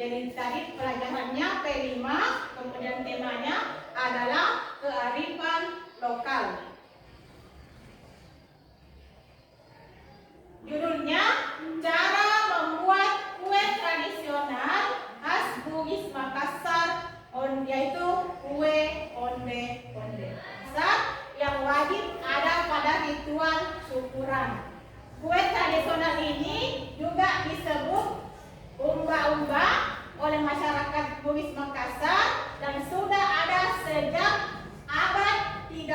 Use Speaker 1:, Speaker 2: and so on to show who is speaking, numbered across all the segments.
Speaker 1: Jadi tadi pelajarannya P5, kemudian temanya adalah kearifan lokal. Judulnya cara membuat kue tradisional khas Bugis Makassar, yaitu kue onde-onde. Yang wajib ada pada ritual syukuran. Kue tradisional ini juga disebut umba-umba oleh masyarakat Bugis Makassar dan sudah ada sejak abad 13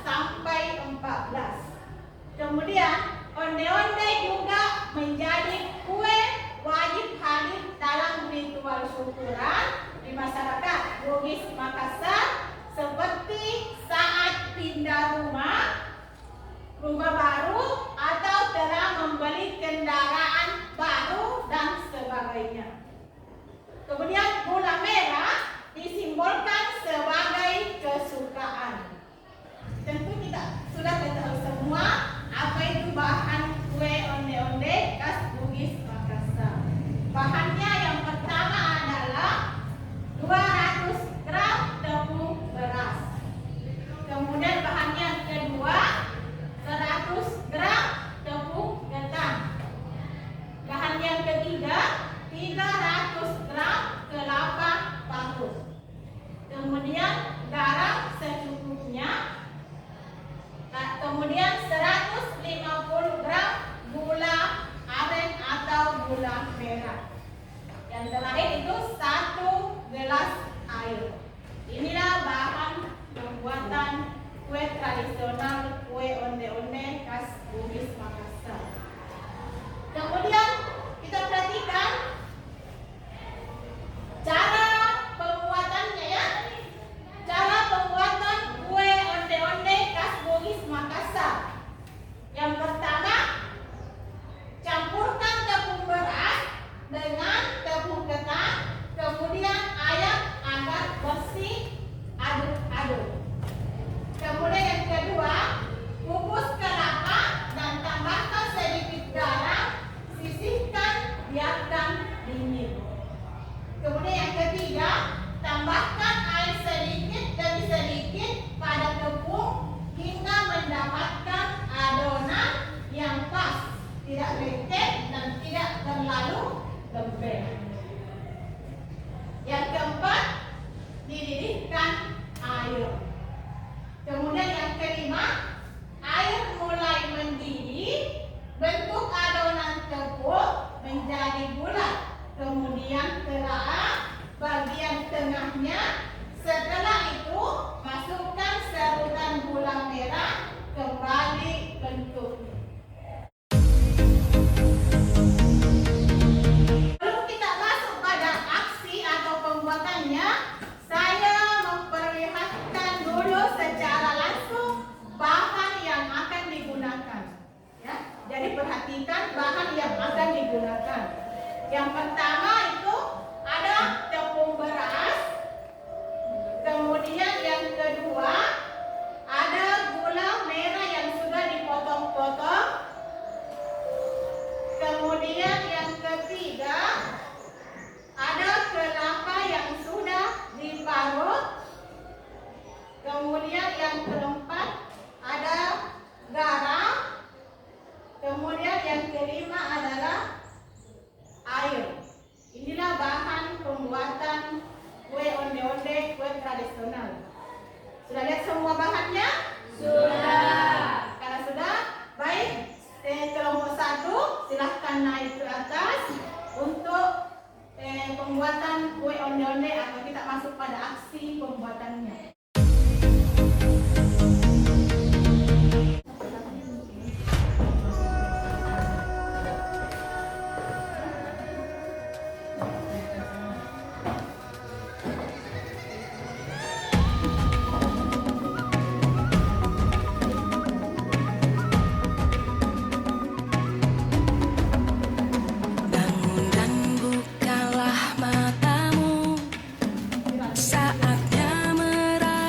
Speaker 1: sampai 14. Kemudian onde-onde juga menjadi kue wajib hadir dalam ritual syukuran di masyarakat Bugis Makassar, seperti saat pindah rumah baru atau telah membeli kendaraan baru dan sebagainya. Kemudian gula merah disimbolkan sebagai kesukaan. Tentu kita sudah tahu semua apa itu bahan kue onde-onde khas Bugis Makassar. Bahannya yang pertama adalah 200 gram tepung beras. Kemudian bahan yang kedua 100 gram tepung ketan. Bahan yang ketiga 300 gram kelapa parut. Kemudian garam secukupnya. Kemudian 150 gram gula aren atau gula merah. Yang terakhir itu 1 gelas air. Inilah bahan pembuatan kue tradisional kue onde-onde khas Bugis Makassar. Kemudian kita perhatikan cara pembuatannya ya. Cara pembuatan kue onde-onde khas Bugis Makassar. Yang pertama, campurkan tepung beras dengan tepung ketan, kemudian air agar bersih, aduk-aduk. Kemudian yang kedua, kukus kelapa dan tambahkan sedikit garam, sisihkan, biarkan dingin. Kemudian yang ketiga, tambahkan air sedikit demi sedikit pada tepung hingga mendapatkan adonan yang pas, tidak lengket dan tidak terlalu lembek. Yang keempat, dididihkan air. Kemudian yang kelima, air mulai mendidih, bentuk adonan tepung menjadi bulat. Kemudian telah bagian tengahnya. Setelah itu masukkan serutan gula merah, kembali bentuknya. Sebelum kita masuk pada aksi atau pembuatannya, saya memperlihatkan dulu secara langsung bahan yang akan digunakan. Ya, jadi perhatikan bahan yang akan digunakan. Yang pertama itu ada tepung beras. Kemudian yang kedua ada gula merah yang sudah dipotong-potong. Kemudian yang ketiga ada kelapa yang sudah diparut. Kemudian yang keempat ada garam. Kemudian yang kelima adalah air. Inilah bahan pembuatan kue onde-onde, kue tradisional. Sudah lihat semua bahannya? Sudah. Kalau sudah, baik. Kelompok 1 silahkan naik ke atas untuk pembuatan kue onde-onde atau kita masuk pada aksi pembuatannya.
Speaker 2: Saatnya merah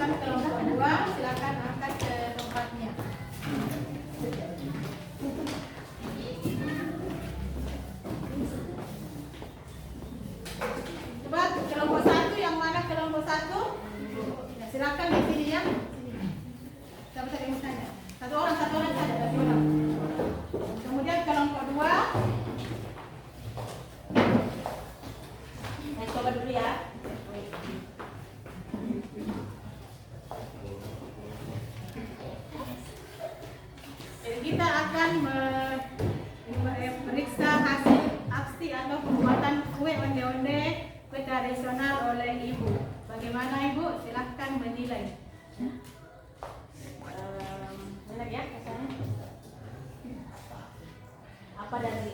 Speaker 1: teman-teman kelompok 2 silakan angkat ke tempatnya. Coba kelompok 1, yang mana kelompok 1? Ya, silakan di sini ya. Siapa tadi yang tanya? Satu orang saja, satu orang. Kemudian kelompok 2.
Speaker 2: Saya coba dulu ya.
Speaker 1: Jadi kita akan memeriksa hasil aksi atau pembuatan kue onde-onde kue tradisional oleh Ibu. Bagaimana Ibu? Silahkan menilai.
Speaker 2: Benar ya rasanya?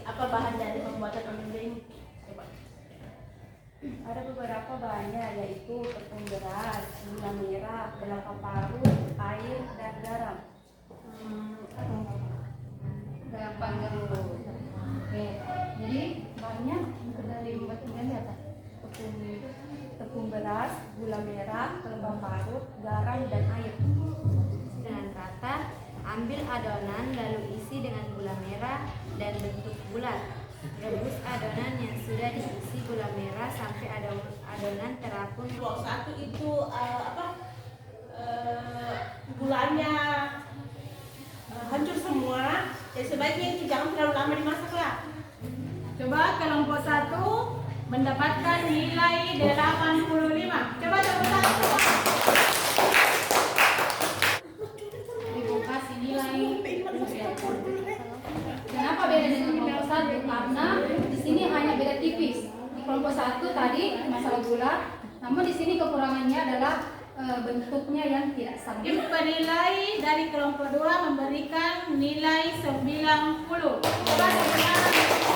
Speaker 2: Apa bahan dari pembuatan onde ini? Coba.
Speaker 3: Ada beberapa bahannya yaitu tepung beras, gula merah, kelapa parut, air, dan garam. Gampang dulu. Oke, jadi bahannya dari bahan apa? Tepung beras, gula merah, kelapa parut, garam, dan air.
Speaker 4: Dengan rata, ambil adonan lalu isi dengan gula merah dan bentuk bulat. Rebus adonan yang sudah diisi gula merah sampai adonan terapung.
Speaker 2: Blok 1 itu gulanya hancur semua. Jadi sebaiknya itu jangan terlalu lama dimasak lah.
Speaker 1: Coba kelompok 1 mendapatkan nilai 85. Coba kelompok 1.
Speaker 3: Ibu kasih nilai. Kenapa beda dengan kelompok 1? Karena di sini hanya beda tipis. Di kelompok 1 tadi masalah gula, namun di sini kekurangannya adalah bentuknya yang tidak sama.
Speaker 1: Tim penilai dari kelompok 2 memberikan nilai 90. Coba sekarang